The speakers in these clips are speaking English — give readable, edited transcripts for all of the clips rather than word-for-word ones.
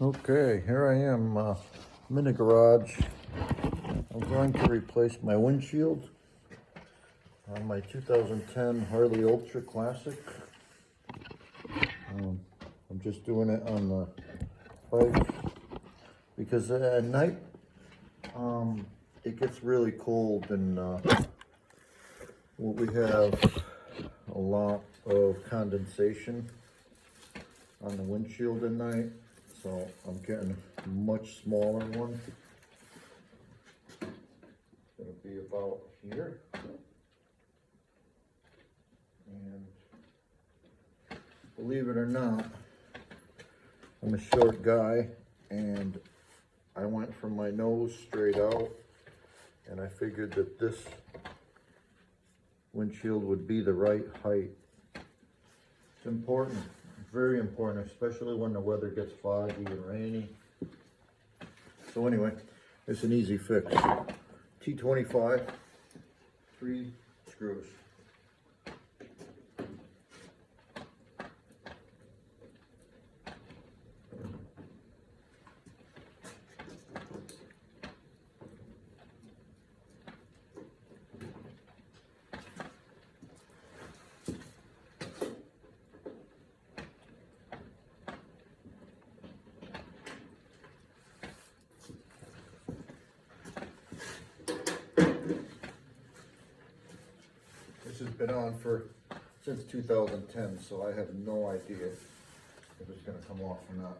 Okay, here I am. I'm in the garage. I'm going to replace my windshield on my 2010 Harley Ultra Classic. I'm just doing it on the bike because at night it gets really cold, and we have a lot of condensation on the windshield at night. So I'm getting a much smaller one. It'll be about here. And believe it or not, I'm a short guy, and I went from my nose straight out, and I figured that this windshield would be the right height. It's important. Very important, especially when the weather gets foggy and rainy. So anyway, it's an easy fix. T25, 3 screws. This has been on since 2010, so I have no idea if it's going to come off or not.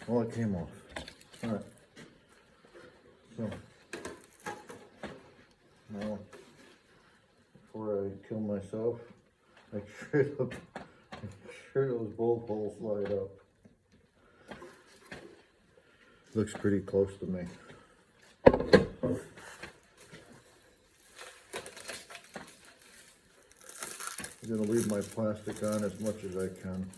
Well, it came off. All right. So now, before I kill myself, make sure those bolt holes slide up. Looks pretty close to me. I'm gonna leave my plastic on as much as I can.